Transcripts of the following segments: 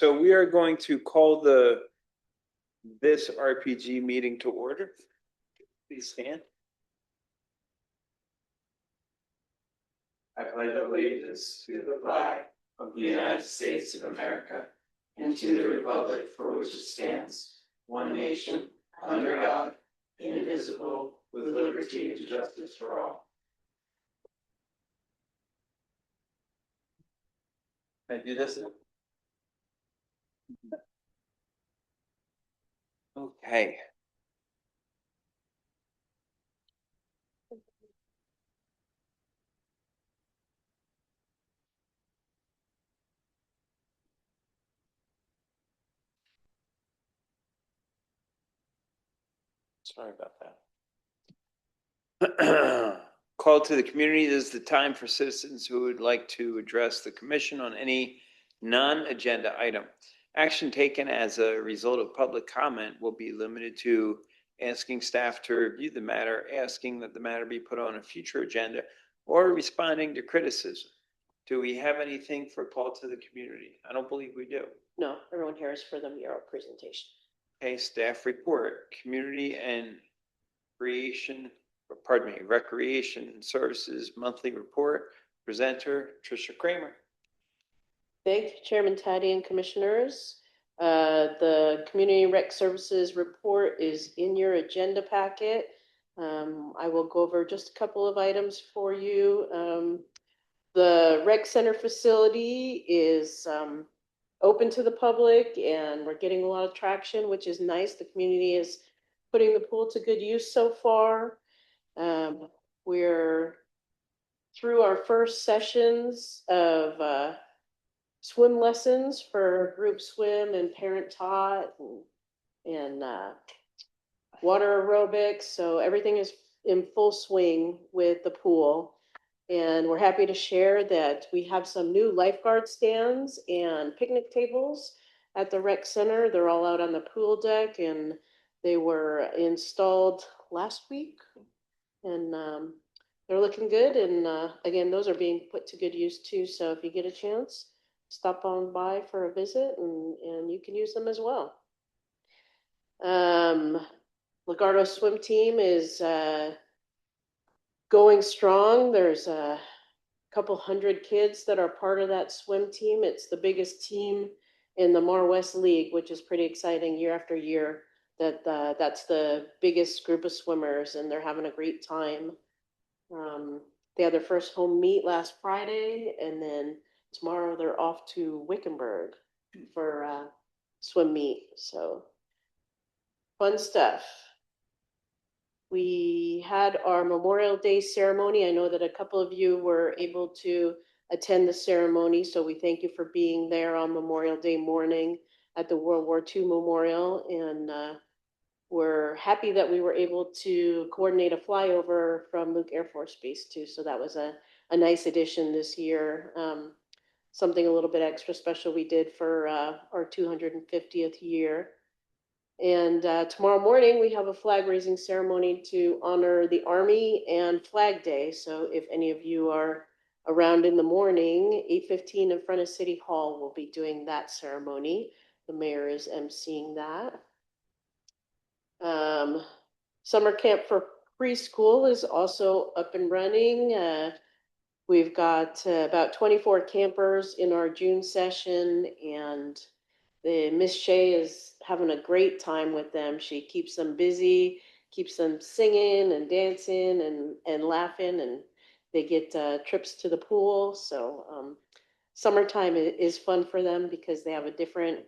So we are going to call this RPG meeting to order. Please stand. I pledge allegiance to the flag of the United States of America and to the republic for which it stands, one nation, under God, indivisible, with liberty and justice for all. Can I do this? Okay. Sorry about that. Call to the community. This is the time for citizens who would like to address the commission on any non-agenda item. Action taken as a result of public comment will be limited to asking staff to review the matter, asking that the matter be put on a future agenda, or responding to criticism. Do we have anything for call to the community? I don't believe we do. No, everyone here is for the mural presentation. Okay, staff report, community and recreation services monthly report. Presenter, Tricia Kramer. Thank you, Chairman Taddy and Commissioners. The Community Rec Services report is in your agenda packet. I will go over just a couple of items for you. The rec center facility is open to the public and we're getting a lot of traction, which is nice. The community is putting the pool to good use so far. We're through our first sessions of swim lessons for group swim and parent taught and water aerobics. So everything is in full swing with the pool. And we're happy to share that we have some new lifeguard stands and picnic tables at the rec center. They're all out on the pool deck and they were installed last week. And they're looking good. And again, those are being put to good use too. So if you get a chance, stop on by for a visit and you can use them as well. Legardo swim team is going strong. There's a couple hundred kids that are part of that swim team. It's the biggest team in the Mar West League, which is pretty exciting year after year. That's the biggest group of swimmers and they're having a great time. They had their first home meet last Friday and then tomorrow they're off to Wickenburg for swim meet. So fun stuff. We had our Memorial Day ceremony. I know that a couple of you were able to attend the ceremony. So we thank you for being there on Memorial Day morning at the World War II Memorial. And we're happy that we were able to coordinate a flyover from Luke Air Force Base too. So that was a nice addition this year. Something a little bit extra special we did for our 250th year. And tomorrow morning we have a flag raising ceremony to honor the Army and Flag Day. So if any of you are around in the morning, 8:15 in front of City Hall, we'll be doing that ceremony. The mayor is emceeing that. Summer camp for preschool is also up and running. We've got about 24 campers in our June session and Miss Shea is having a great time with them. She keeps them busy, keeps them singing and dancing and laughing, and they get trips to the pool. So summertime is fun for them because they have a different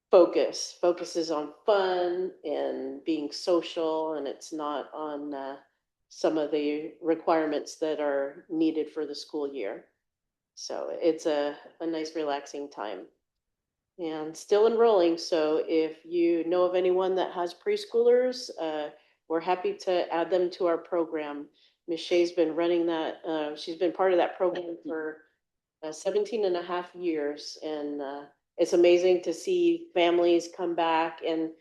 focus. Focus is on fun and being social, and it's not on some of the requirements that are needed for the school year. So it's a nice relaxing time. And still enrolling. So if you know of anyone that has preschoolers, we're happy to add them to our program. Ms. Shea's been running that. She's been part of that program for 17 and a half years. And it's amazing to see families come back. And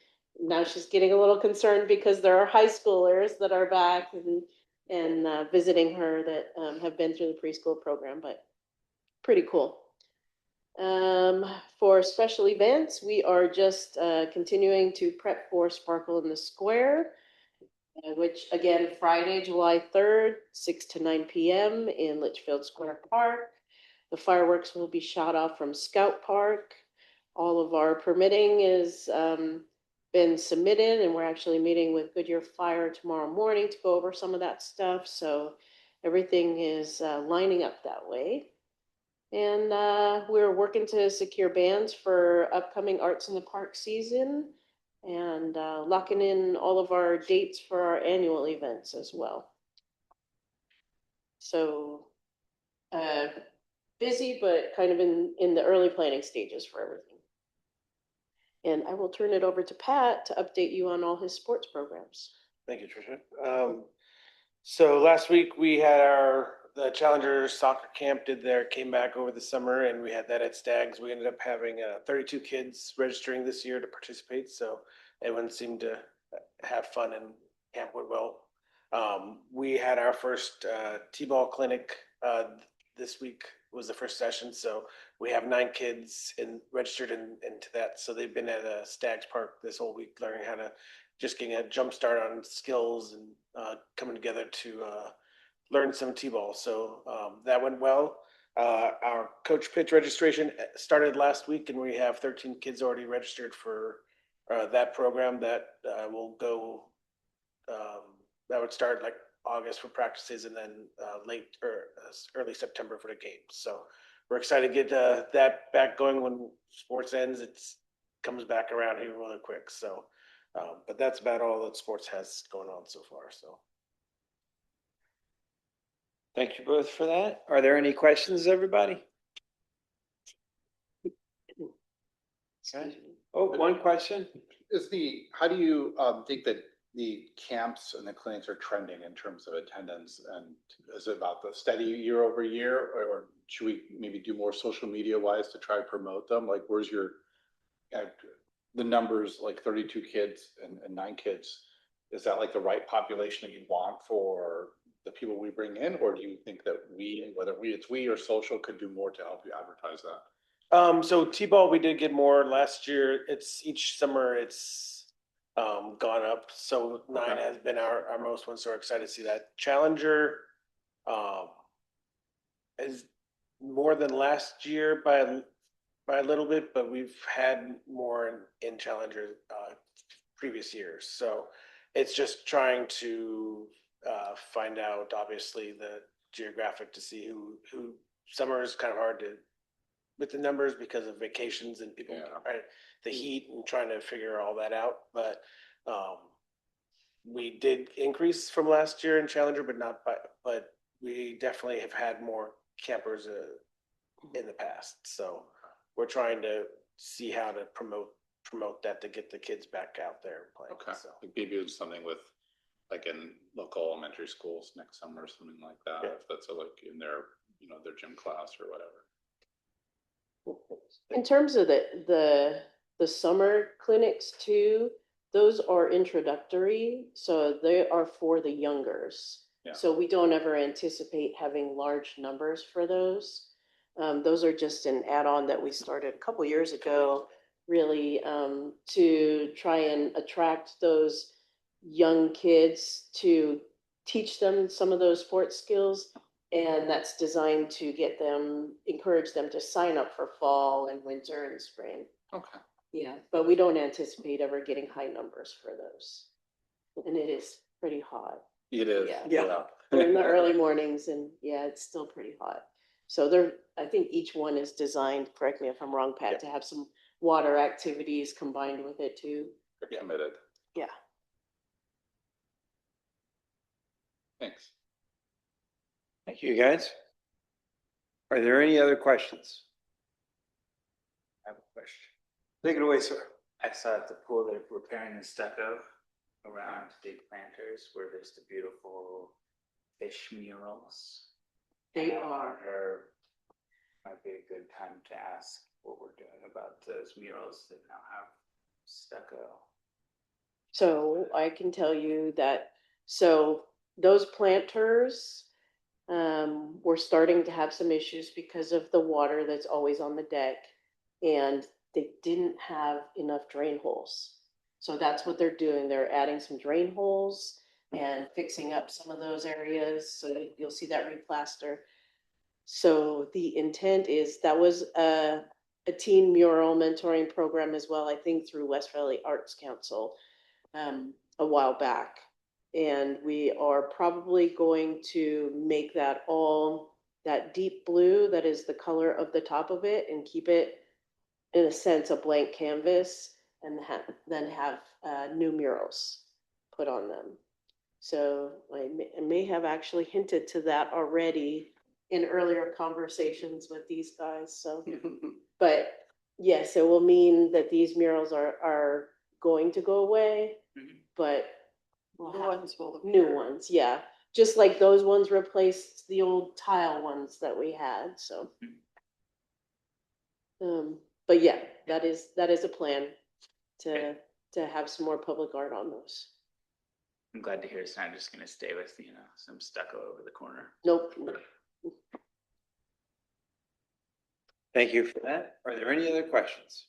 now she's getting a little concerned because there are high schoolers that are back and visiting her that have been through the preschool program, but pretty cool. For special events, we are just continuing to prep for Sparkle in the Square, which again, Friday, July 3rd, 6 to 9 p.m. in Litchfield Square Park. The fireworks will be shot off from Scout Park. All of our permitting is been submitted, and we're actually meeting with Goodyear Fire tomorrow morning to go over some of that stuff. So everything is lining up that way. And we're working to secure bands for upcoming Arts in the Park season and locking in all of our dates for our annual events as well. So busy, but kind of in the early planning stages for everything. And I will turn it over to Pat to update you on all his sports programs. Thank you, Tricia. So last week we had the Challenger soccer camp came back over the summer, and we had that at Stags. We ended up having 32 kids registering this year to participate. So everyone seemed to have fun, and camp went well. We had our first T-ball clinic this week was the first session. So we have 9 kids registered into that. So they've been at Stags Park this whole week, learning how to just getting a jump start on skills and coming together to learn some T-ball. So that went well. Our coach pitch registration started last week, and we have 13 kids already registered for that program that will go. That would start like August for practices, and then late or early September for the games. So we're excited to get that back going when sports ends. It comes back around here really quick. So, but that's about all that sports has going on so far. So. Thank you both for that. Are there any questions, everybody? Okay. Oh, one question. How do you think that the camps and the clinics are trending in terms of attendance? And is it about the steady year over year, or should we maybe do more social media wise to try to promote them? Like, where's the numbers, like 32 kids and 9 kids? Is that like the right population that you want for the people we bring in? Or do you think that whether it's we or social, could do more to help you advertise that? So T-ball, we did get more last year. Each summer it's gone up. So 9 has been our most one. So we're excited to see that. Challenger is more than last year by a little bit, but we've had more in Challenger previous years. So it's just trying to find out, obviously, the geographic to see who summer is kind of hard to with the numbers because of vacations and people, the heat, and trying to figure all that out. But we did increase from last year in Challenger, but we definitely have had more campers in the past. So we're trying to see how to promote that to get the kids back out there playing. Okay. So Like maybe it's something with like in local elementary schools next summer or something like that. Yeah. If that's like in their gym class or whatever. In terms of the summer clinics too, those are introductory, so they are for the youngers. Yeah. So we don't ever anticipate having large numbers for those. Those are just an add-on that we started a couple years ago, really, to try and attract those young kids to teach them some of those sports skills. And that's designed to encourage them to sign up for fall and winter and spring. Okay. Yeah, but we don't anticipate ever getting high numbers for those. And it is pretty hot. It is. Yeah. We're in the early mornings, and it's still pretty hot. So I think each one is designed, correct me if I'm wrong, Pat, to have some water activities combined with it too. They're committed. Yeah. Thanks. Thank you, guys. Are there any other questions? I have a question. Take it away, sir. I saw at the pool they're repairing the stucco around the planters where there's the beautiful fish murals. They are. Might be a good time to ask what we're doing about those murals that now have stucco. So I can tell you that, so those planters, We're starting to have some issues because of the water that's always on the deck. And they didn't have enough drain holes. So that's what they're doing. They're adding some drain holes and fixing up some of those areas. So you'll see that replaster. So the intent is that was a teen mural mentoring program as well, I think through West Valley Arts Council a while back. And we are probably going to make that all that deep blue that is the color of the top of it and keep it in a sense a blank canvas and then have new murals put on them. So I may have actually hinted to that already in earlier conversations with these guys. So, but yes, it will mean that these murals are going to go away, Mhm. but New ones will new appear. ones, yeah. Just like those ones replaced the old tile ones that we had, so. But yeah, that is a plan to have some more public art on those. I'm glad to hear it's not just gonna stay with, some stucco over the corner. Nope. Thank you for that. Are there any other questions?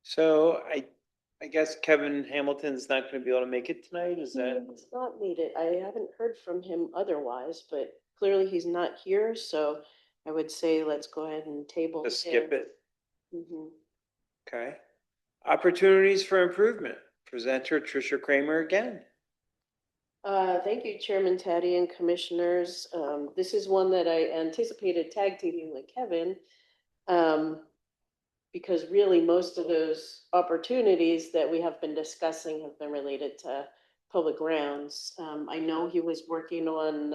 So I guess Kevin Hamilton's not going to be able to make it tonight, is that? It's not needed. I haven't heard from him otherwise, but clearly he's not here, so I would say let's go ahead and table. Just skip him. it? Mhm. Okay. Opportunities for improvement. Presenter Tricia Kramer again. Thank you, Chairman Taddy and Commissioners. This is one that I anticipated tag teaming with Kevin. Because really most of those opportunities that we have been discussing have been related to public grounds. I know he was working on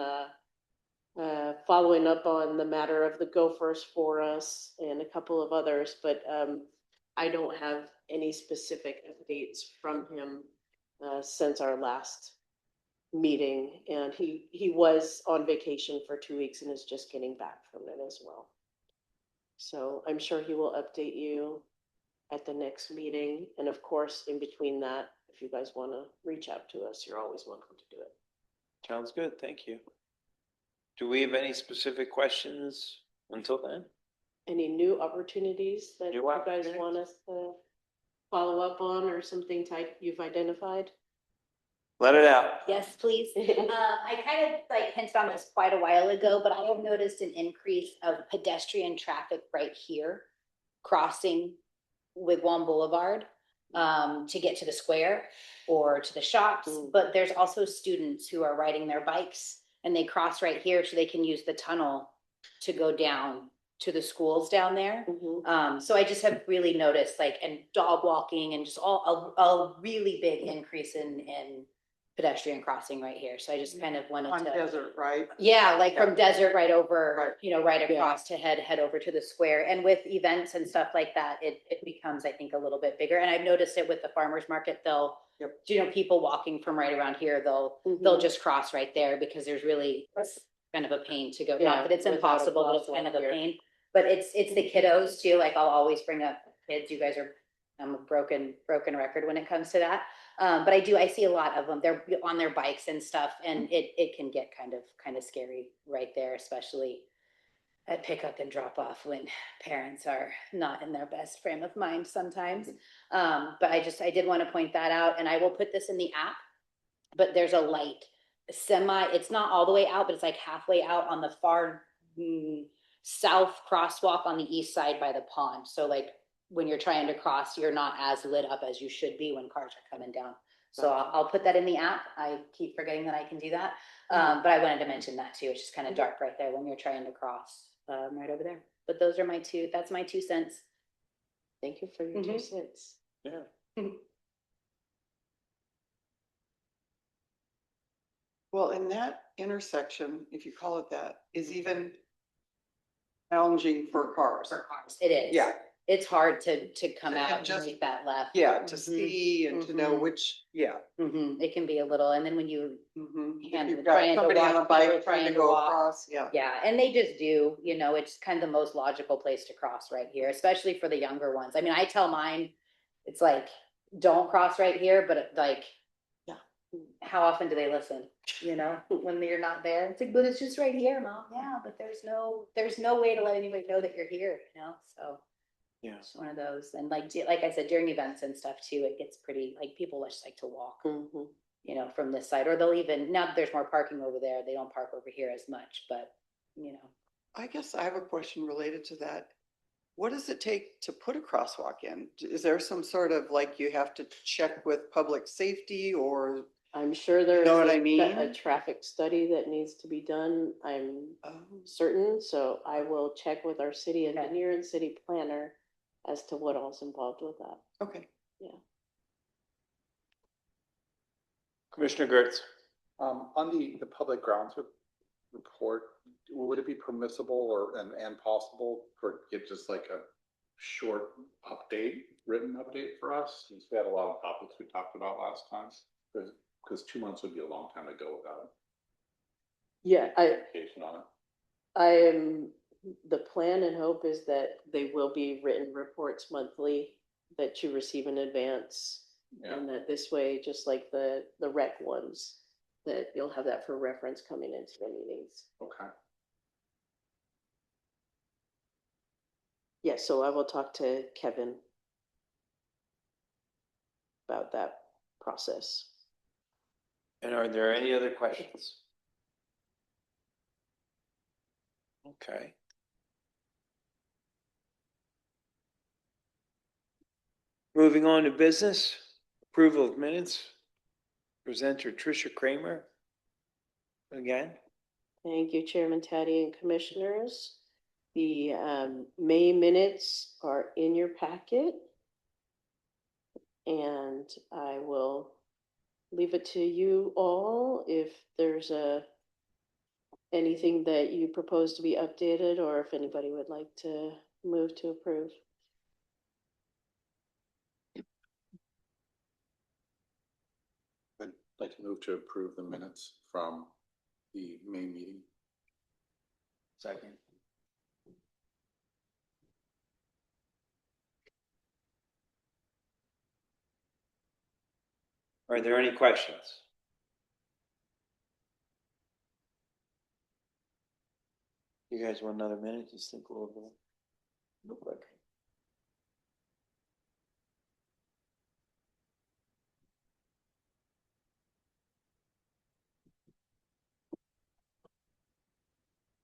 following up on the matter of the Gophers for us and a couple of others, but I don't have any specific updates from him since our last meeting. And he was on vacation for 2 weeks and is just getting back from it as well. So I'm sure he will update you at the next meeting. And of course, in between that, if you guys want to reach out to us, you're always welcome to do it. Sounds good. Thank you. Do we have any specific questions until then? Any new opportunities that New you guys opportunities? want us to follow up on or something type you've identified? Let it out. Yes, please. I kind of like hinted on this quite a while ago, but I have noticed an increase of pedestrian traffic right here, crossing Wigwam Boulevard to get to the square or to the shops. But there's also students who are riding their bikes and they cross right here so they can use the tunnel to go down to the schools down there. So I just have really noticed and dog walking and just a really big increase in pedestrian crossing right here. So I just kind of wanted On to. Desert, right? Yeah, like from Desert right over, Right. right across to head over to the square. And with events and stuff like that, it becomes, I think, a little bit bigger. And I've noticed it with the farmer's market, people walking from right around here, they'll just cross right there because there's really kind of a pain to go. Not that it's without a impossible, but it's kind of a crosswalk here. pain. But it's the kiddos too. Like I'll always bring up kids. You guys are, I'm a broken record when it comes to that. But I see a lot of them. They're on their bikes and stuff, and it can get kind of scary right there, especially at pickup and drop off when parents are not in their best frame of mind sometimes. But I did want to point that out, and I will put this in the app. But there's a light it's not all the way out, but it's like halfway out on the far south crosswalk on the east side by the pond. So like when you're trying to cross, you're not as lit up as you should be when cars are coming down. So I'll put that in the app. I keep forgetting that I can do that. But I wanted to mention that too. It's just kind of dark right there when you're trying to cross right over there. But those are that's my 2 cents. Thank you for your 2 cents. Yeah. Well, in that intersection, if you call it that, is even challenging for cars. For cars. It is. Yeah. It's hard to come And out and just- make that left. Yeah, to Mhm. see and to know Mhm. which, yeah. It can be a little, and then when you, If And you've trying got to somebody on a watch people bike trying to trying to go walk. across, yeah. yeah, and they just do, it's kind of the most logical place to cross right here, especially for the younger ones. I mean, I tell mine, it's like, don't cross right here, but like. Yeah. How often do they listen, you know, when you're not there? It's like, but it's just right here, Mom. Yeah, but there's no way to let anybody know that you're here, you know, so. Yeah. It's one of those, and like I said, during events and stuff too, it gets pretty, like, people just like to walk, Mhm. you know, from this side, or they'll even, now that there's more parking over there, they don't park over here as much, but, you know. I guess I have a question related to that. What does it take to put a crosswalk in? Is there some sort of like you have to check with public safety or? I'm sure there's Know what I a mean? traffic study that needs to be done. I'm certain, so I will check with our city Okay. engineer and city planner as to what all's involved with that. Okay. Commissioner Gertz. On the public grounds report, would it be permissible and possible for it just like a short written update for us? Since we had a lot of topics we talked about last time, because 2 months would be a long time to go without Yeah, communication on it. the plan and hope is that they will be written reports monthly that you receive in advance. Yeah. And that this way, just like the rec ones, that you'll have that for reference coming into the meetings. Okay. Yeah, so I will talk to Kevin about that process. And are there any other questions? Okay. Moving on to business, approval of minutes. Presenter Tricia Kramer. Again, Thank you, Chairman Taddy and Commissioners. The May minutes are in your packet. And I will leave it to you all if there's anything that you propose to be updated, or if anybody would like to move to approve. I'd like to move to approve the minutes from the May meeting. second. Are there any questions? You guys want another minute? Just think a little bit. Real quick.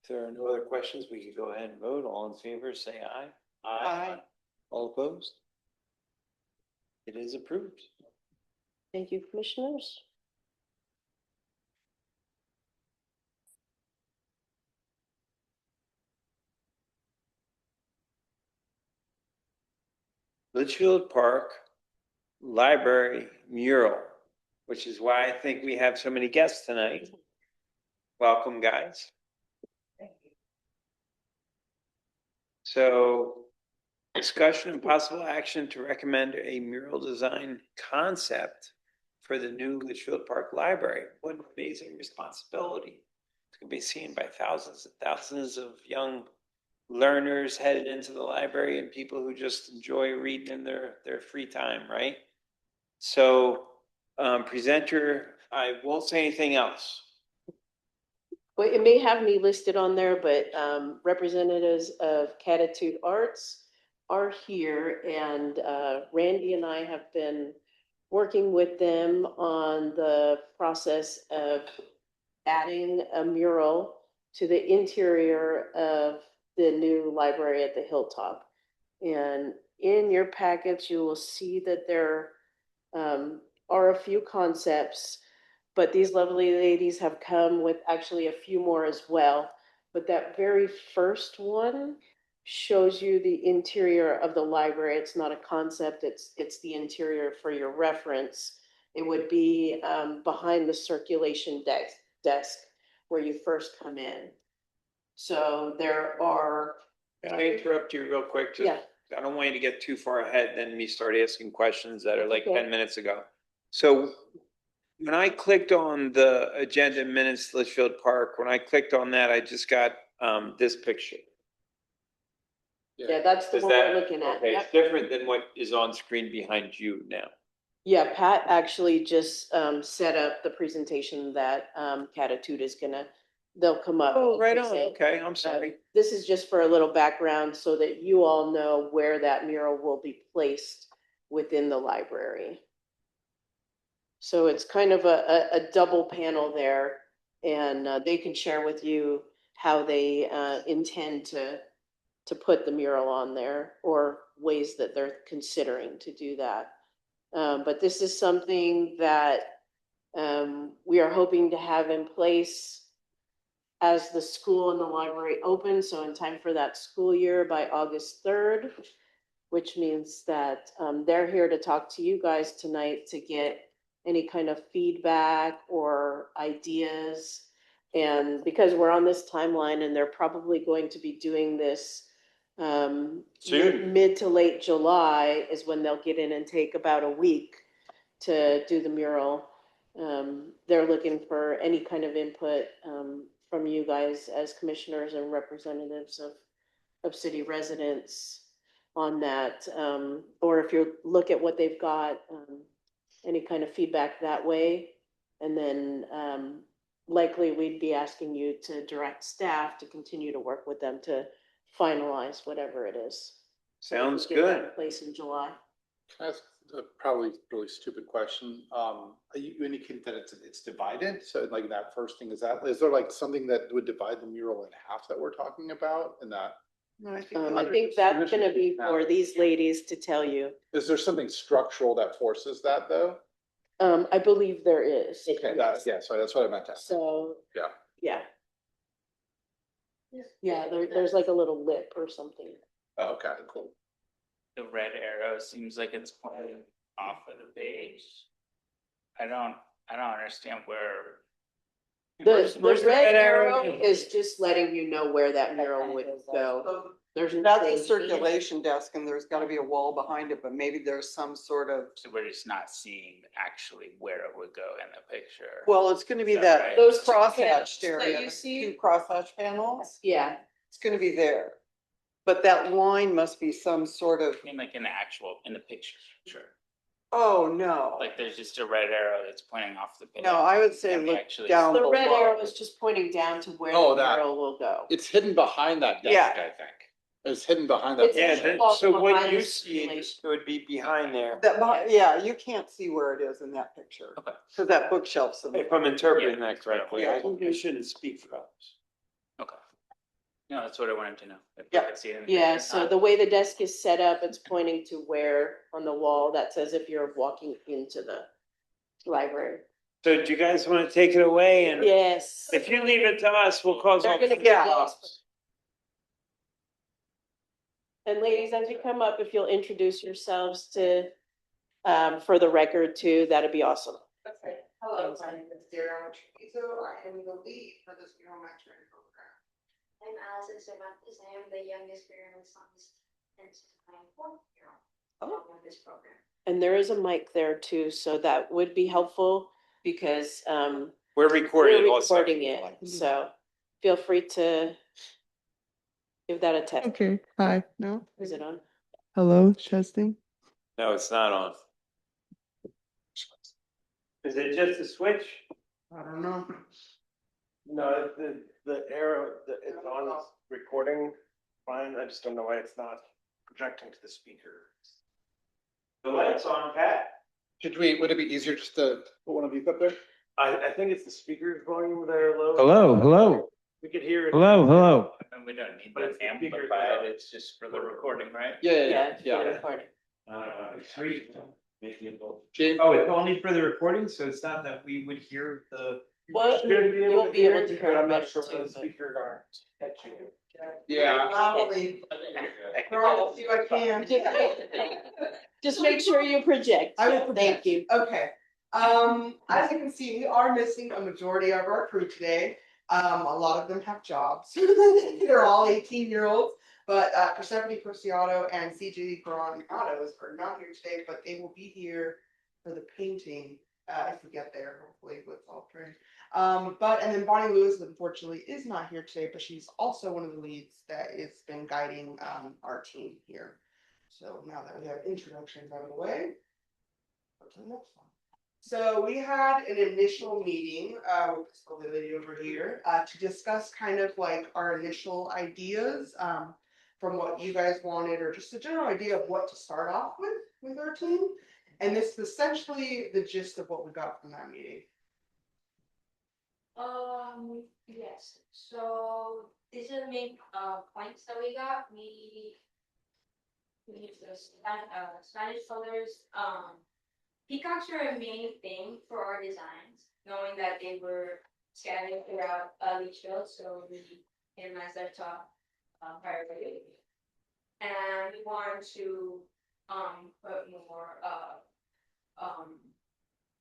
If there are no other questions, we could go ahead and vote. All in favor, say aye. Aye. All opposed? It is approved. Thank you, Commissioners. Litchfield Park Library mural, which is why I think we have so many guests tonight. Welcome, guys. So, discussion and possible action to recommend a mural design concept for the new Litchfield Park Library. What an amazing responsibility. It's going to be seen by thousands and thousands of young learners headed into the library and people who just enjoy reading in their free time, right? So, presenter, I won't say anything else. Well, it may have me listed on there, but representatives of Catitude Arts are here, and Randy and I have been working with them on the process of adding a mural to the interior of the new library at the Hilltop. And in your packets, you will see that there are a few concepts, but these lovely ladies have come with actually a few more as well. But that very first one shows you the interior of the library. It's not a concept, it's the interior for your reference. It would be behind the circulation desk where you first come in. So there are. Can I interrupt you real quick? Yeah. I don't want you to get too far ahead, then me start asking questions that are like Okay. 10 minutes ago. So when I clicked on the agenda minutes, Litchfield Park, when I clicked on that, I just got this picture. Yeah, that's the Is one that we're looking at. okay? Yep. It's different than what is on screen behind you now. Yeah, Pat actually just set up the presentation that Catitude is gonna, they'll come up. Oh, right and on. present. Okay, I'm sorry. This is just for a little background so that you all know where that mural will be placed within the library. So it's kind of a double panel there, and they can share with you how they intend to put the mural on there or ways that they're considering to do that. But this is something that we are hoping to have in place as the school and the library open, so in time for that school year by August 3rd, which means that they're here to talk to you guys tonight to get any kind of feedback or ideas. And because we're on this timeline and they're probably going to be doing this Soon. mid to late July is when they'll get in and take about a week to do the mural. They're looking for any kind of input from you guys as commissioners and representatives of city residents on that. Or if you look at what they've got, any kind of feedback that way. And then likely we'd be asking you to direct staff to continue to work with them to finalize whatever it is. Sounds Get that good. in place in July. Can I ask a probably really stupid question? You indicated that it's divided, so like that first thing, is there like something that would divide the mural in half that we're talking about in that? I think that's gonna be for these ladies to tell you. Is there something structural that forces that though? I believe there is. Okay, yeah, sorry, that's what I meant to ask. So. Yeah. Yeah. Yeah, there's like a little lip or something. Oh, okay, cool. The red arrow seems like it's pointing off of the page. I don't understand where. The red arrow is just letting you know where that mural would go. So There's. that's a circulation desk and there's gotta be a wall behind it, but maybe there's some sort of, So we're just not seeing actually where it would go in the picture. well, it's gonna be Is that that, right? those Two panels crosshatched that area, you the see? two crosshatch panels, Yeah, it's gonna be there. But that line must be some sort of, I mean, like in the picture, sure. oh, no. Like there's just a red arrow that's pointing off the page. No, I would say Can we look actually- down the red below. arrow is just pointing down to where Oh, the that- mural will go. It's hidden behind that desk, Yeah. I think. It's hidden behind that. It's Yeah, actually desk. so what behind you the see circulation. would be behind there, Yeah, you can't see where it is in that picture. Okay. Cause that bookshelf's in if there. I'm interpreting Yeah. that correctly. I shouldn't speak for others. Okay. No, that's what I wanted to know. If I Yeah. could see it in the Yeah, picture. so the way the desk is set up, it's pointing to where on the wall that says if you're walking into the library. So do you guys want to take it away? And Yes. if you leave it to us, we'll cause They're all gonna kinds get of lost. problems. And ladies, as you come up, if you'll introduce yourselves to, for the record too, that'd be awesome. Okay, hello, my name is Dara Trevizo, I am the lead for this mural mentoring program. I'm Allison Cervantes. I am the youngest Renaissance and I'm 4 year old in this program. And there is a mic there too, so that would be helpful because, We're recording we're also. recording it, so feel free to give that a test. Okay, hi, no, Is it on? hello, testing. No, it's not on. Is it just a switch? I don't know. No, the arrow, it's on this recording, fine, I just don't know why it's not projecting to the speaker. The light's on, Pat. Would it be easier just to put one of these up there? I think it's the speaker's volume that are low. Hello. We could hear it. Hello. And we don't need But it's that the speaker amplified, now. it's just for the recording, right? Yeah, it's for recording. James, Oh, it's only for the recording, so it's not that we would hear the. Well, you'll be able to hear I'm it not better sure too, whether the but- speakers are catching it. yeah, Loudly, girl, see I can. Just make sure you project. I will Yeah, project. Thank you. Okay, as you can see, we are missing a majority of our crew today. A lot of them have jobs. They're all 18-year-olds, but Persephone Preciado and CJ Granados are not here today, but they will be here for the painting, if we get there, hopefully with all three. And then Bonnie Lewis unfortunately is not here today, but she's also one of the leads that has been guiding our team here. So now that we have introductions out of the way, Go to the next one. So we had an initial meeting, with this lovely lady over here, to discuss kind of like our initial ideas, from what you guys wanted, or just a general idea of what to start off with our team. And this is essentially the gist of what we got from that meeting. Yes, so these are the main points that we got. We used the Spanish colors. Peacocks are a main thing for our designs, knowing that they were scattered throughout Leachfield, so we came as their top priority. And we wanted to put more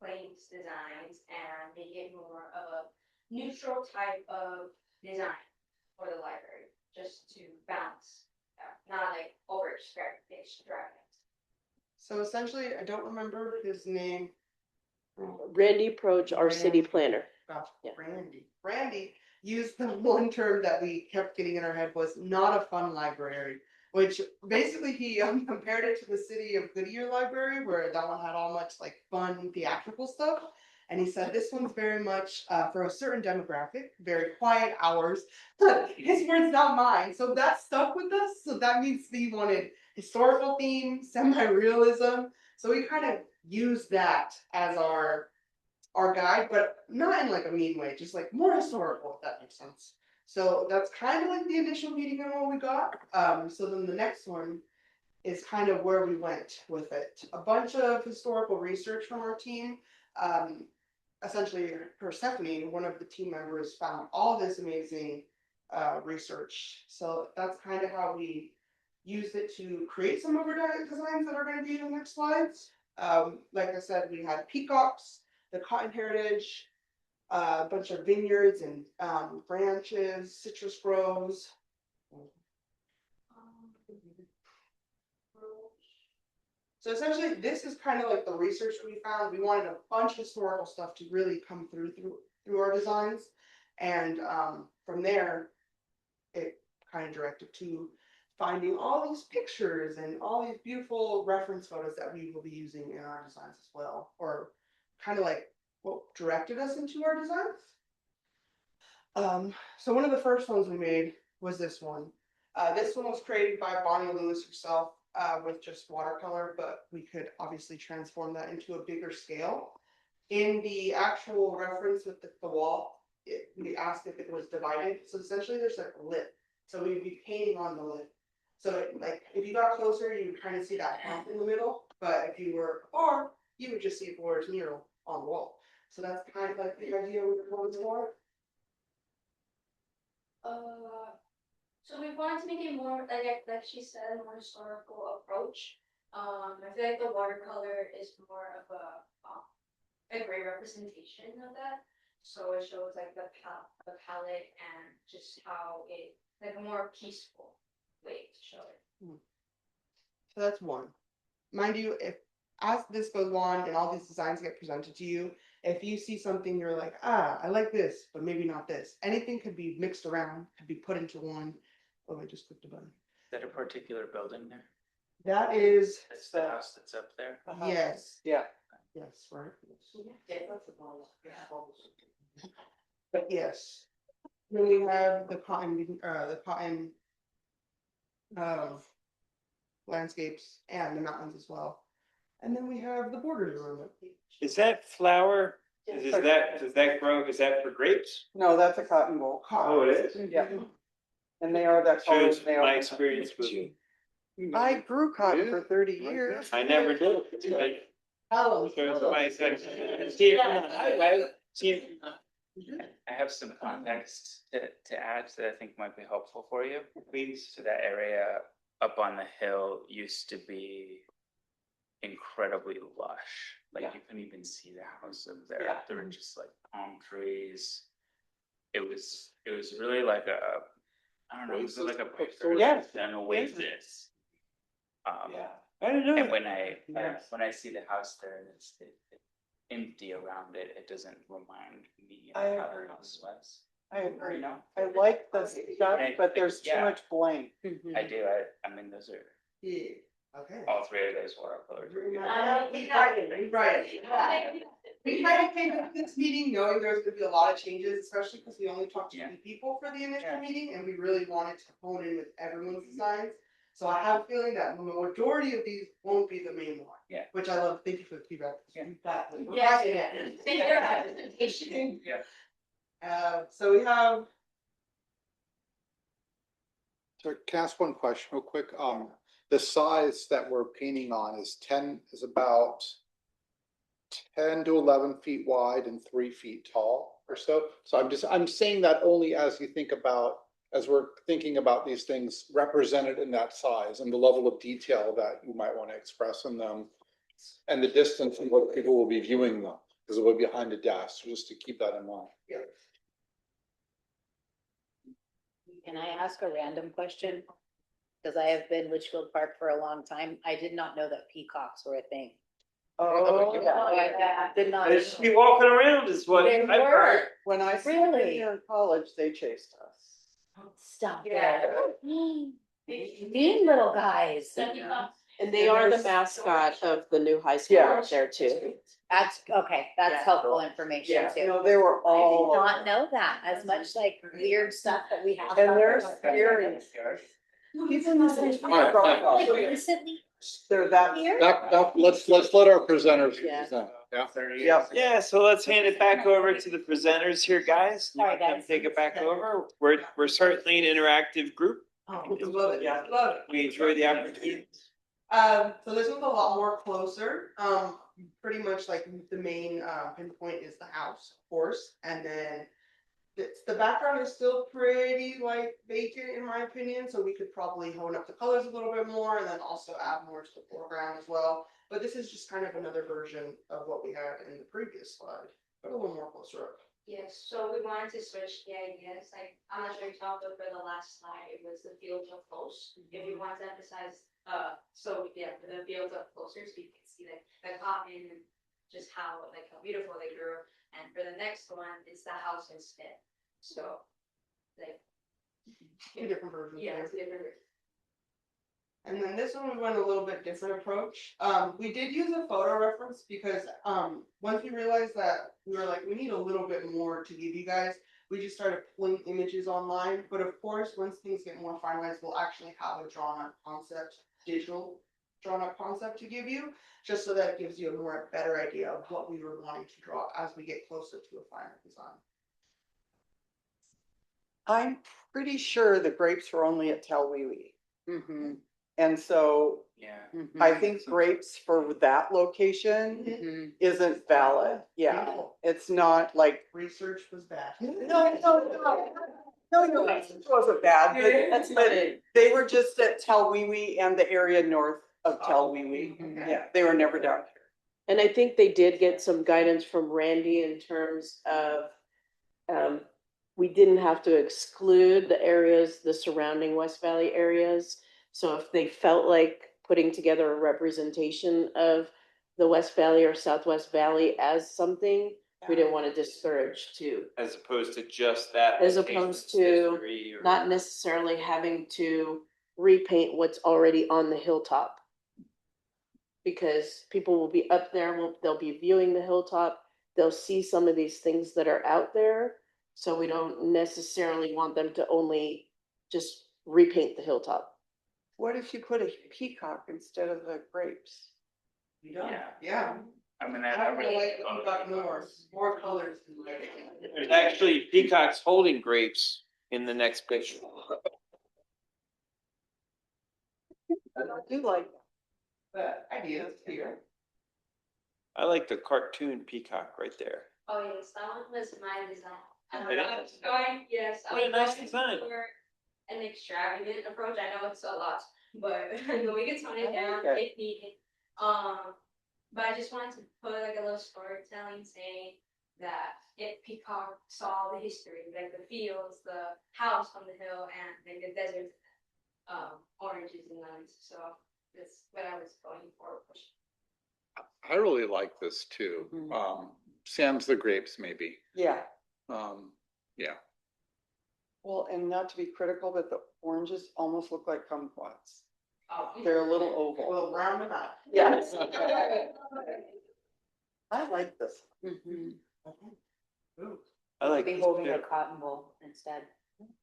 plains designs and make it more of a neutral type of design for the library, just to balance, not like over extravagant. So essentially, I don't remember his name. Randy Proch, our city Randy. planner. Gosh, Yeah. Randy used the one term that we kept getting in our head was not a fun library, which basically he compared it to the city of Goodyear Library, where that one had all much like fun theatrical stuff. And he said this one's very much for a certain demographic, very quiet hours. His words, not mine. So that stuck with us. So that means he wanted historical theme, semi-realism. So we kind of used that as our guide, but not in like a mean way, just like more historical, if that makes sense. So that's kind of like the initial meeting and what we got. So then the next one is kind of where we went with it. A bunch of historical research from our team. Essentially, Persephone, one of the team members, found all this amazing research. So that's kind of how we used it to create some of our designs that are going to be in the next slides. Like I said, we had peacocks, the cotton heritage, a bunch of vineyards and branches, citrus groves. So essentially, this is kind of like the research we found. We wanted a bunch of historical stuff to really come through our designs, and from there, it kind of directed to finding all these pictures and all these beautiful reference photos that we will be using in our designs as well, or kind of like what directed us into our designs. So one of the first ones we made was this one. This one was created by Bonnie Lewis herself with just watercolor, but we could obviously transform that into a bigger scale. In the actual reference with the wall, we asked if it was divided. So essentially there's like a lip. So we'd be painting on the lip. So like if you got closer, you would kind of see that hump in the middle. But if you were far, you would just see a Boris mural on the wall. So that's kind of like the idea we were going for. So we wanted to make it more like she said, a more historical approach. I feel like the watercolor is more of a great representation of that. So it shows like the palette and just how it like a more peaceful way to show it. So that's one. Mind you, if as this goes on and all these designs get presented to you, if you see something you're like, I like this, but maybe not this. Anything could be mixed around, could be put into one. Oh, I just clicked a button. Is that a particular building there? That is, That's the house that's up there. yes. Yeah. Yes, right. But yes. Then we have the cotton landscapes and the mountains as well. And then we have the borders around it. Is that flower, is that for grapes? No, that's a cotton wool. Oh, it is? Yeah. And they are that color. Shows my experience with it. I grew cotton for 30 years. I never did. Oh, Shows my I have some context to add that I think might be helpful for you. Please, so that area up on the hill used to be incredibly lush. Like you couldn't even see the house up there. Yeah. There were just like palm trees. It was really like I don't know, it was like a place Yes. an oasis. Yeah. I don't know. And when I see the house there and it's empty around it, it doesn't remind me I of how agree. the house was. I agree. You know? I like the stuff, but there's too Yeah. much blank. I do. I mean, those are yeah. Okay. All three of those water colors. were good. We kind of came into this meeting knowing there was gonna be a lot of changes, especially because we only talked to Yeah. 2 people for the initial Yeah. meeting, and we really wanted to hone in with everyone's designs. So I have a feeling that the majority of these won't be the main one. Yeah. Which I love. Thank you for the feedback. Yeah. Yeah. So we have, So can I ask one question real quick? The size that we're painting on is about 10 to 11 feet wide and 3 feet tall or so. So I'm saying that only as you think about, as we're thinking about these things represented in that size and the level of detail that you might want to express in them and the distance and what people will be viewing them, because it will be behind a desk, just to keep that in mind. Can I ask a random question? Because I have been Litchfield Park for a long time. I did not know that peacocks were a thing. oh, I did not. They should be walking around is what They I've heard. were. when I Really? here in college, they chased us. Stop Yeah. it. Mean little guys. And they are the mascot of the new high school Yeah. out there too. That's, okay, that's Yeah. helpful information too. No, they were I did all. not know that, as much like weird stuff that we have. And they're scary. Recently, They're that. here? Let's let our presenters Yeah. present. Yeah. Yep. Yeah, so let's hand it back over to the presenters here, guys. Sorry, Let them guys. take it back over. We're certainly an interactive group. Love it, yeah, love it. We enjoy the opportunity. So this one's a lot more closer. Pretty much like the main pinpoint is the house, of course, and then the background is still pretty like vacant in my opinion, so we could probably hone up the colors a little bit more and then also add more to the foreground as well. But this is just kind of another version of what we had in the previous slide, but a little more closer up. Yes, so we wanted to switch the ideas, like, I'm not sure if you talked about for the last slide, it was the fields up close. If you want to emphasize, so yeah, the fields up closer, so you can see the cotton and just how, like, how beautiful they grew. And for the next one, it's the house instead, so, like. Two different versions. Yeah, there. it's different. And then this one, we went a little bit different approach. We did use a photo reference because, once we realized that we were like, we need a little bit more to give you guys, we just started pulling images online. But of course, once things get more finalized, we'll actually have a drawn up concept, digital drawn up concept to give you, just so that it gives you a more better idea of what we were wanting to draw as we get closer to a final design. I'm pretty sure the grapes were only at Telwee. Mm-hmm. And so Yeah. I think grapes for that location Mm-hmm. isn't valid. Yeah, it's not like, Research was bad. no, it wasn't bad, but they were just at Telwee and the area north of Telwee. Yeah, they were never down here. And I think they did get some guidance from Randy in terms of, we didn't have to exclude the areas, the surrounding West Valley areas. So if they felt like putting together a representation of the West Valley or Southwest Valley as something, we didn't want to discourage too. As opposed to just that. As location's opposed to history or- not necessarily having to repaint what's already on the hilltop. Because people will be up there, they'll be viewing the hilltop, they'll see some of these things that are out there. So we don't necessarily want them to only just repaint the hilltop. What if you put a peacock instead of the grapes? We don't. Yeah. Yeah. I mean, I really like that you got more colors. There's actually peacocks holding grapes in the next picture. I do like But ideas here. I like the cartoon peacock right there. Oh, yes, that one was my design. It I was is? going, yes, I What a was nice going design. for an extravagant approach. I know it's a lot, but we can tone it down Okay. if needed. But I just wanted to put like a little storytelling saying that if Peacock saw the history, like the fields, the house on the hill, and like the desert, oranges and lemons. So that's what I was going for. I really like this too. Sans the grapes maybe. Yeah, Yeah. well, and not to be critical, but the oranges almost look like kumquats. They're a little oval. Well, round and up. Yes. I like this. Mhm. I like Be this holding too. a cotton wool instead.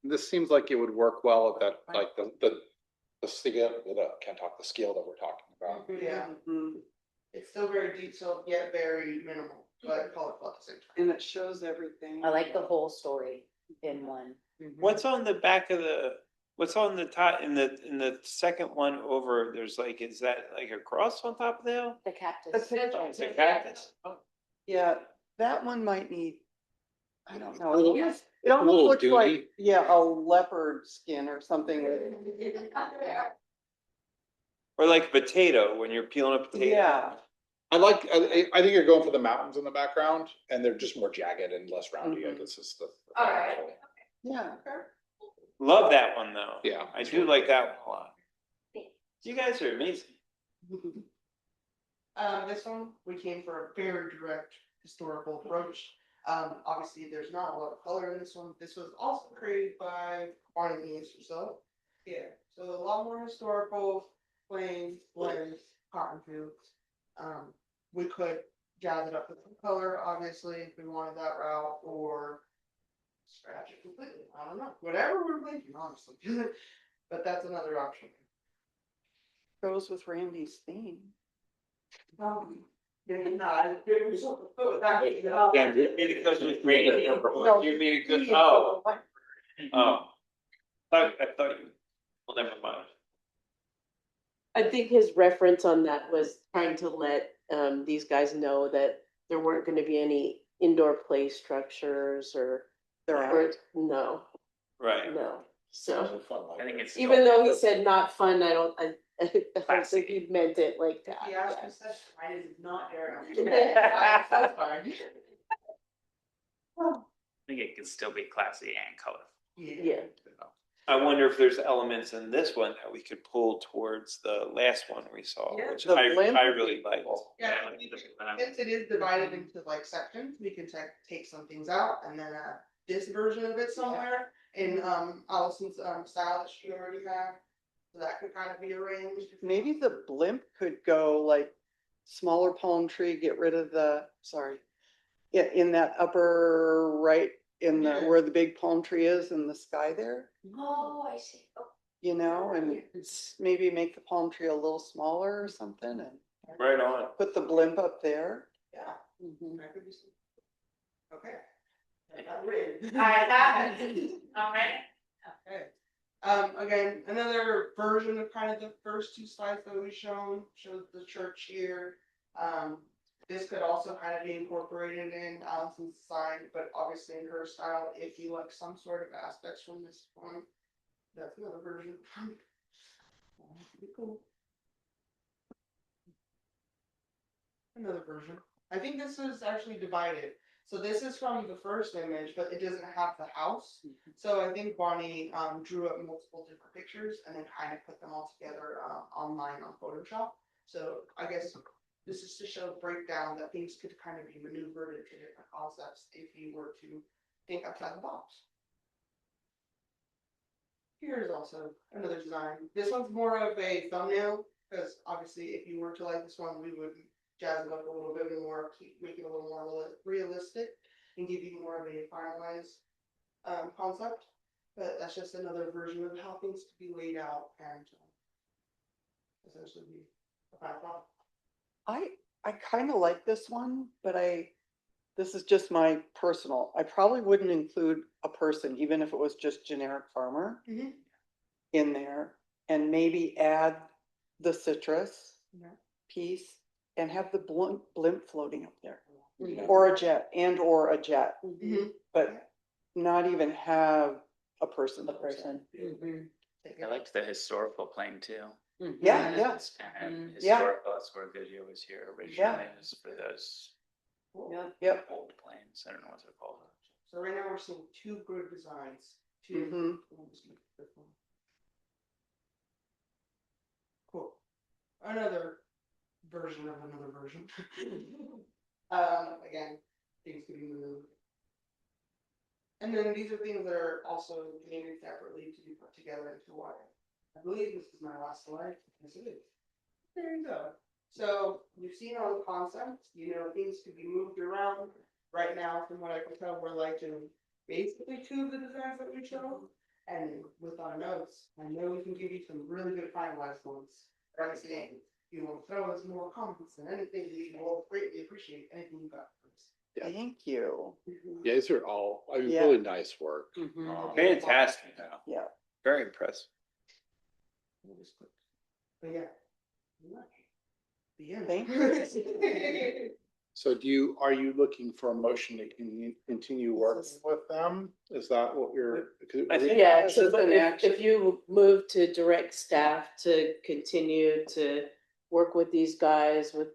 This seems like it would work well at that, like the scale, can't talk, the scale that we're talking about. Yeah, Mhm. it's still very detailed, yet very minimal, but colorful at the same time. And it shows everything. I like the whole story in one. What's on the back of what's on the top, in the second one over, there's like, is that like a cross on top of the hill? The cactus. It's a cactus. Yeah, that one might need, I don't know. little- It almost little looks like, doobie. yeah, a leopard skin or something. Or like a potato, when you're peeling a potato. Yeah. I think you're going for the mountains in the background and they're just more jagged and less roundy, I Mhm. guess is the. Alright. Yeah. Love that one though. Yeah. I do like that one a lot. You guys are amazing. This one, we came for a very direct historical approach. Obviously, there's not a lot of color in this one. This was also created by Barney Lewis herself. Yeah, so a lot more historical, plain, blends, cotton fields. We could jazz it up with some color, obviously, if we wanted that route, or scratch it completely. I don't know, whatever we're thinking, honestly. But that's another option. Goes with Randy's theme. Yeah, no, I didn't result the foot. Yeah, you mean it goes with green. You mean it goes, oh, I thought you, well, never mind. I think his reference on that was trying to let these guys know that there weren't gonna be any indoor play structures or, There are. no, Right. no. So I think it's. even though he said not fun, I don't think Classy. he meant it like that. Yeah, I was just, I did not air. Yeah. I'm so sorry. I think it can still be classy and colorful. Yeah. I wonder if there's elements in this one that we could pull towards the last one we saw, Yeah, which the I blimp. really liked. Yeah, since it is divided into like sections, we can take some things out and then this version of it somewhere in Allison's style that she already had. So that could kind of be arranged. Maybe the blimp could go like smaller palm tree, get rid of in that upper right, in the, Yeah. where the big palm tree is in the sky there, Oh, I see. Oh, and maybe make the palm tree a little smaller or something and Right on. put the blimp up there. Yeah. Mhm. That could be some- Okay. I have it. Alright. Okay. Again, another version of kind of the first two slides that we've shown, shows the church here. This could also kind of be incorporated in Allison's design, but obviously in her style, if you like some sort of aspects from this one, that's another version. Pretty cool. Another version. I think this is actually divided. So this is from the first image, but it doesn't have the house. So I think Bonnie drew up multiple different pictures and then kind of put them all together online on Photoshop. So I guess this is to show the breakdown that things could kind of be maneuvered into different concepts if you were to think outside the box. Here's also another design. This one's more of a thumbnail because obviously if you were to like this one, we would jazz it up a little bit more, make it a little more realistic and give you more of a finalized concept. But that's just another version of how things could be laid out and essentially be a final product. I kind of like this one, but this is just my personal, I probably wouldn't include a person, even if it was just generic farmer Mhm. in there, and maybe add the citrus Yeah. piece and have the blimp floating up there. Yeah. Or a jet, or a jet, Mhm. but not even have a person. I liked the historical plane too. Yeah, yeah. And Yeah. historical, that's where Goodyear was here originally, is for those Yep. old planes. I don't know what they're called. So right now we're seeing two good designs. Two. Mhm. Cool. Another version of another version. Again, things can be moved. And then these are things that are also painted separately to be put together into one. I believe this is my last slide. Yes, it is. There you go. So you've seen all the concepts, you know, things could be moved around. Right now, from what I can tell, we're like in basically two of the designs that we showed. And with our notes, I know we can give you some really good finalized ones. Right, saying, you will throw us more comments and anything, we will greatly appreciate anything you got for us. Thank you. Yeah, these are all, I mean, Yeah. really nice work. Mhm. Fantastic. Yeah. Very impressive. But yeah. The end. Thank So are you looking for a motion to continue working with them? Is that what you're? I think- Yeah, This so is but an action. if you move to direct staff to continue to work with these guys with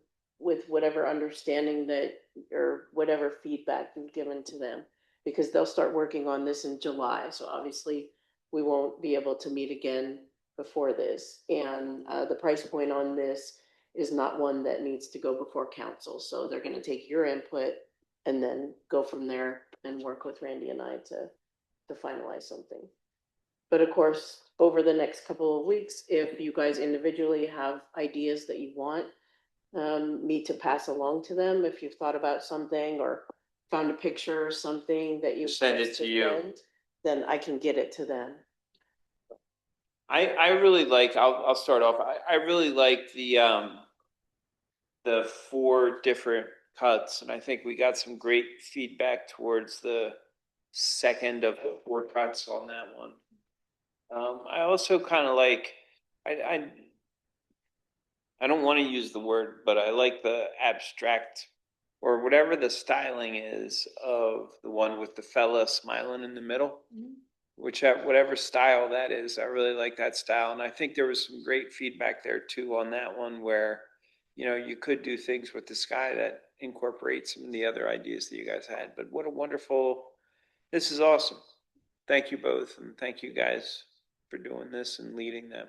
whatever understanding that, or whatever feedback you've given to them. Because they'll start working on this in July, so obviously we won't be able to meet again before this. And the price point on this is not one that needs to go before council, so they're gonna take your input and then go from there and work with Randy and I to finalize something. But of course, over the next couple of weeks, if you guys individually have ideas that you want me to pass along to them, if you've thought about something or found a picture or something that you Send it to you. send, then I can get it to them. I really like, I'll start off. I really like the 4 different cuts, and I think we got some great feedback towards the second of the 4 cuts on that one. I also kind of like, I don't want to use the word, but I like the abstract or whatever the styling is of the one with the fella smiling in the middle. Whatever style that is, I really like that style. And I think there was some great feedback there too on that one where, you know, you could do things with the sky that incorporate some of the other ideas that you guys had. But what a wonderful, this is awesome. Thank you both. And thank you guys for doing this and leading them.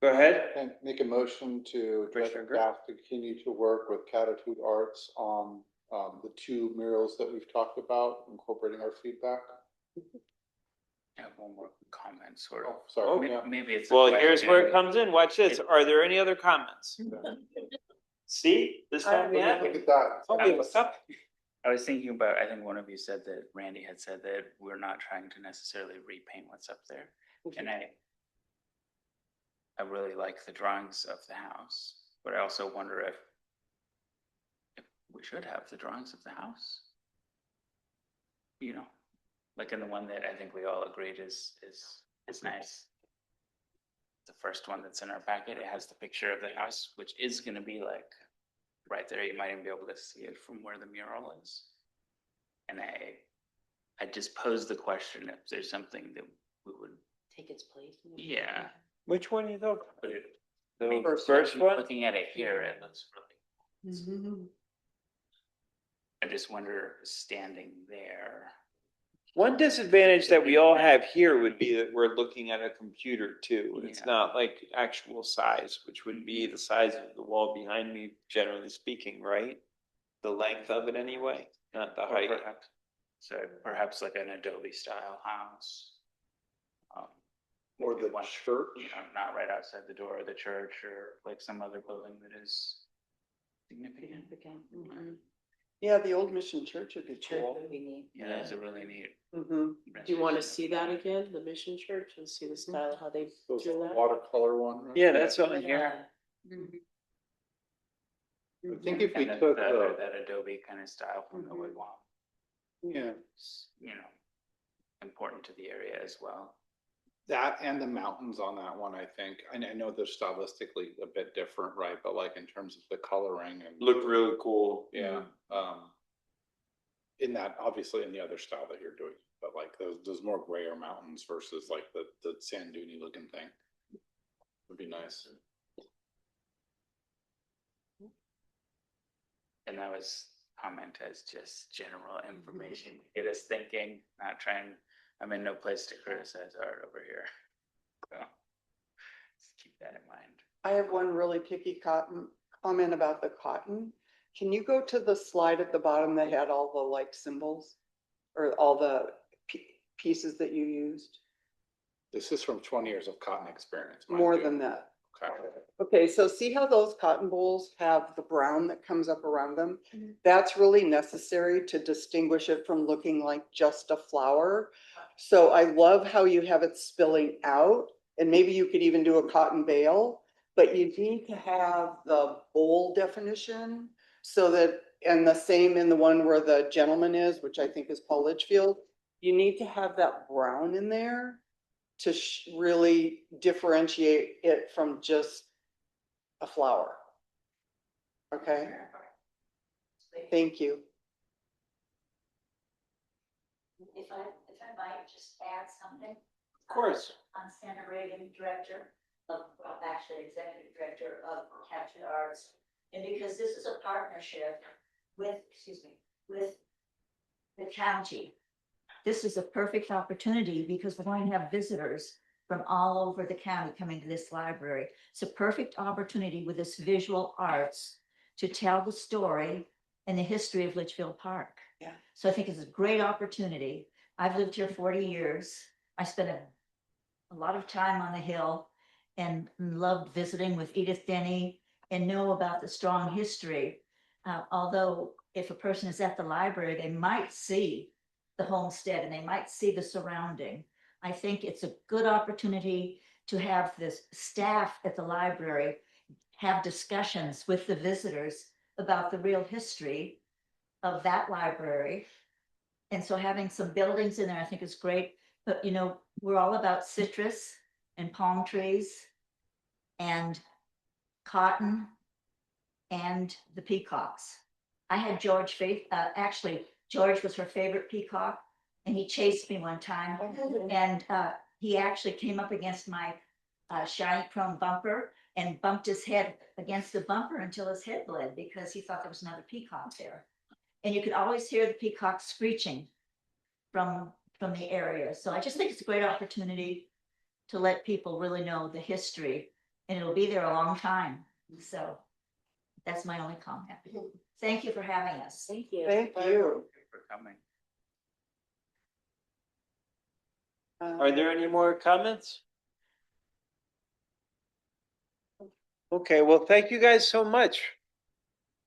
Go ahead. And make a motion to direct Commissioner Green. staff to continue to work with Catitude Arts on the 2 murals that we've talked about, incorporating our feedback. I have one more comment, sort of. Oh, sorry. Okay. Maybe it's. a Well, here's where it question. comes in. Watch this. Are there any other comments? See, this time we have Look it. at that. Oh, we have a couple. I was thinking about, I think one of you said that Randy had said that we're not trying to necessarily repaint what's up there. And I really like the drawings of the house, but I also wonder if we should have the drawings of the house. You know, like in the one that I think we all agreed is nice. The first one that's in our packet, it has the picture of the house, which is gonna be like right there. You might even be able to see it from where the mural is. And I just posed the question if there's something that we would, Take its place. yeah. Which one are you talking But it, about? The first first one? looking at it here, it looks really, Mhm. I just wonder standing there. One disadvantage that we all have here would be that we're looking at a computer too. It's Yeah. not like actual size, which would be the size of the wall behind me, generally speaking, right? The length of it anyway, not the Or height. perhaps like an Adobe style house. Or maybe the one, church. you know, not right outside the door of the church or like some other building that is significant. Yeah, the old Mission Church would be Church cool. would be neat. Yeah, that's a really neat. Do you want to see that again, the Mission Church, and see the style, how they Those drew that? watercolor one. right? Yeah, that's on here. I think if we And took that Adobe kind of style from the Wigwam. yeah, You know, important to the area as well. that and the mountains on that one, I think, and I know they're stylistically a bit different, right? But like in terms of the coloring and. Looked really cool. Yeah, in that, obviously in the other style that you're doing, but like those more grayer mountains versus like the sand dune looking thing. Would be nice. And that was comment as just general information, get us thinking, not trying, I'm in no place to criticize art over here. So, just keep that in mind. I have one really picky comment about the cotton. Can you go to the slide at the bottom that had all the like symbols or all the pieces that you used? This is from 20 years of cotton experience. mind More you. than that. Okay. Okay, so see how those cotton bowls have the brown that comes up around them? Mhm. That's really necessary to distinguish it from looking like just a flower. So I love how you have it spilling out, and maybe you could even do a cotton bale, but you need to have the bowl definition so that, and the same in the one where the gentleman is, which I think is Paul Litchfield. You need to have that brown in there to really differentiate it from just a flower. Okay, thank you. If I might just add something. Of course. I'm Sandra Reagan, Director well, actually Executive Director of Captured Arts. And because this is a partnership with the county, this is a perfect opportunity because we're going to have visitors from all over the county coming to this library. It's a perfect opportunity with this visual arts to tell the story and the history of Litchfield Park. Yeah. So I think it's a great opportunity. I've lived here 40 years. I spent a lot of time on the Hill and loved visiting with Edith Denny and know about the strong history. Although if a person is at the library, they might see the homestead and they might see the surrounding. I think it's a good opportunity to have this staff at the library have discussions with the visitors about the real history of that library. And so having some buildings in there, I think is great. But, you know, we're all about citrus and palm trees and cotton and the peacocks. I had George actually, George was her favorite peacock, and he chased me one time. And he actually came up against my shiny chrome bumper and bumped his head against the bumper until his head bled because he thought there was another peacock there. And you could always hear the peacock screeching from the area. So I just think it's a great opportunity to let people really know the history, and it'll be there a long time. So that's my only comment. Thank you for having us. Thank you. Thank you. For coming. Are there any more comments? Okay, well, thank you guys so much.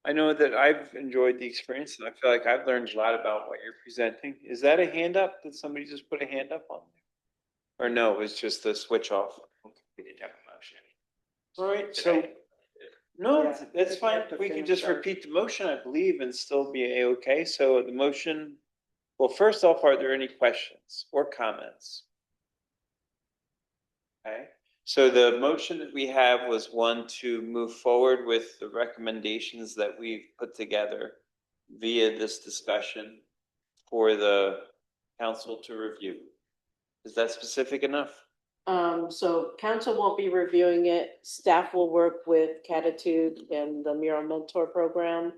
I know that I've enjoyed the experience and I feel like I've learned a lot about what you're presenting. Is that a hand up? Did somebody just put a hand up on there? Or no, it was just the switch off? We didn't have a motion. All right, so, no, Yeah, that's fine. have to We can finish just our- repeat the motion, I believe, and still be A-okay. So the motion, well, first off, are there any questions or comments? Okay, so the motion that we have was one to move forward with the recommendations that we've put together via this discussion for the council to review. Is that specific enough? So council won't be reviewing it. Staff will work with Catitude and the Mural Mentor Program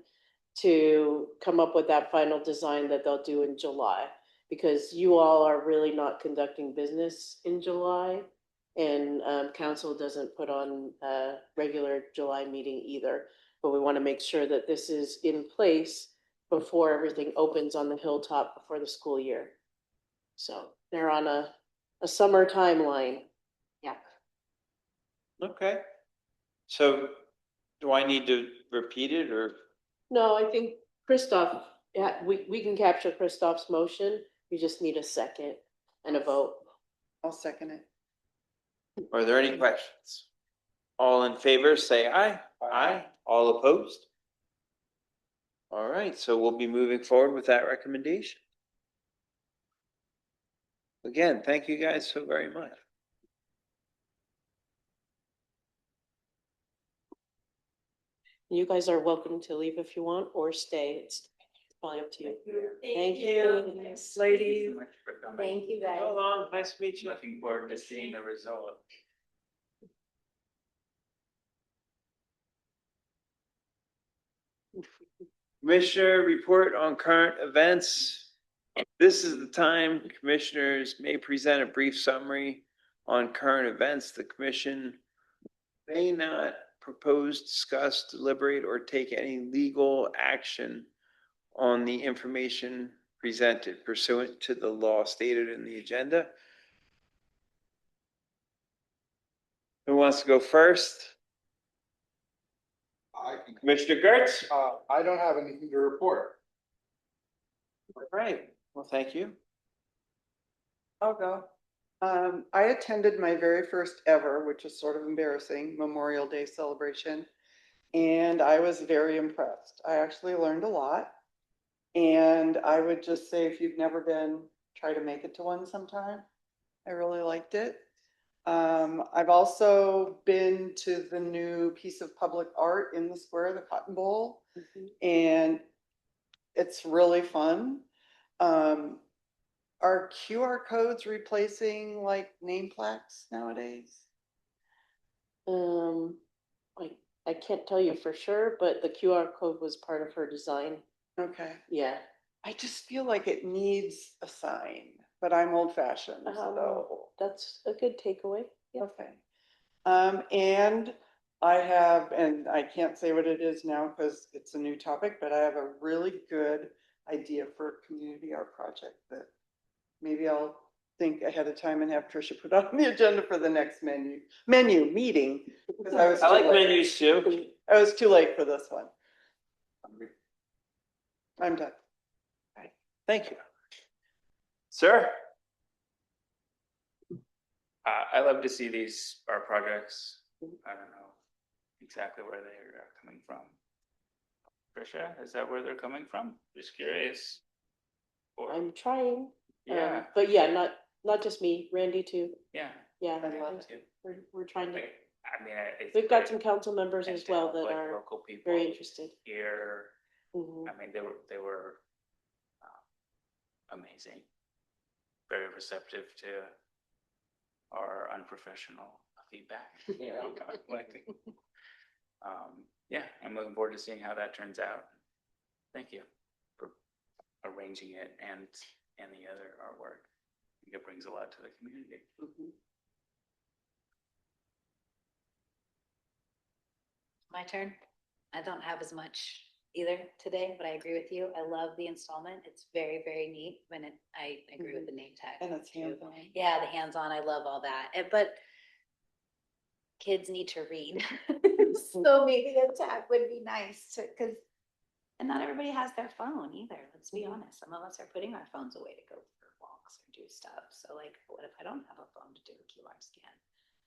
to come up with that final design that they'll do in July. Because you all are really not conducting business in July. And council doesn't put on a regular July meeting either. But we want to make sure that this is in place before everything opens on the hilltop before the school year. So they're on a summer timeline. Yeah. Okay. So do I need to repeat it or? No, I think Christoph, yeah, we can capture Christoph's motion. We just need a second and a vote. I'll second it. Are there any questions? All in favor, say aye. Aye. All opposed? All right, so we'll be moving forward with that recommendation. Again, thank you guys so very much. You guys are welcome to leave if you want or stay. It's probably up to you. Thank you. Thanks, Thank ladies. you so much for coming. Thank you, guys. So long, nice to meet you. Looking forward to seeing the result. Commissioner report on current events. This is the time commissioners may present a brief summary on current events. The commission may not propose, discuss, deliberate, or take any legal action on the information presented pursuant to the law stated in the agenda. Who wants to go first? Commissioner Gertz? I don't have anything to report. All right, well, thank you. I'll go. I attended my very first ever, which is sort of embarrassing, Memorial Day celebration. And I was very impressed. I actually learned a lot. And I would just say, if you've never been, try to make it to one sometime. I really liked it. I've also been to the new piece of public art in the square, the Cotton Bowl, and it's really fun. Are QR codes replacing like name plaques nowadays? I can't tell you for sure, but the QR code was part of her design. Okay. Yeah. I just feel like it needs a sign, but I'm old fashioned, so. That's a good takeaway. Yeah. Okay. And I have, and I can't say what it is now because it's a new topic, but I have a really good idea for a community art project that maybe I'll think ahead of time and have Tricia put on the agenda for the next menu meeting. Because I was I too like late. menus too. I was too late for this one. I'm done. Thank you. Sir? I love to see these art projects. I don't know exactly where they are coming from. Tricia, is that where they're coming from? Just curious. Or, I'm trying. yeah, But yeah, not just me, Randy too. yeah. Yeah, I love too. we're trying to, Like, I mean, it's we've got great. some council members And as to well have, that like, are local people very interested. here. Mhm. I mean, they were amazing, very receptive to our unprofessional feedback. You know, like, yeah, I'm looking forward to seeing how that turns out. Thank you for arranging it and the other artwork. I think it brings a lot to the community. My turn. I don't have as much either today, but I agree with you. I love the installment. It's very, very neat when I agree with the name tag. And it's too. hands-on. Yeah, the hands-on, I love all that. But kids need to read. So maybe a tag would be nice to, because, and not everybody has their phone either. Let's be honest. Some of us are putting our phones away to go for walks or do stuff. So like, what if I don't have a phone to do a QR scan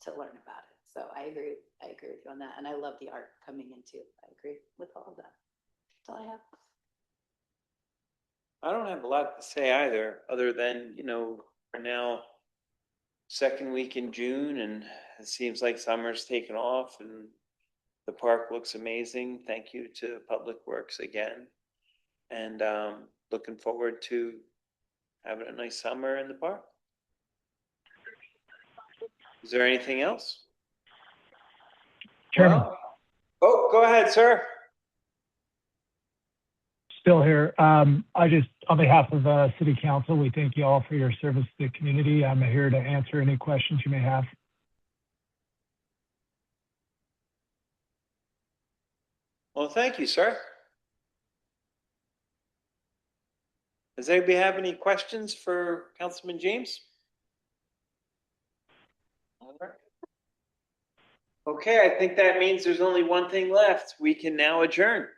to learn about it? So I agree with you on that. And I love the art coming into. I agree with all of that. That's all I have. I don't have a lot to say either, other than, we're now second week in June and it seems like summer's taken off and the park looks amazing. Thank you to Public Works again. And looking forward to having a nice summer in the park. Is there anything else? Chairman, Oh, go ahead, sir. still here. I just, on behalf of City Council, we thank you all for your service to the community. I'm here to answer any questions you may have. Well, thank you, sir. Does anybody have any questions for Councilman James? All right. Okay, I think that means there's only one thing left. We can now adjourn.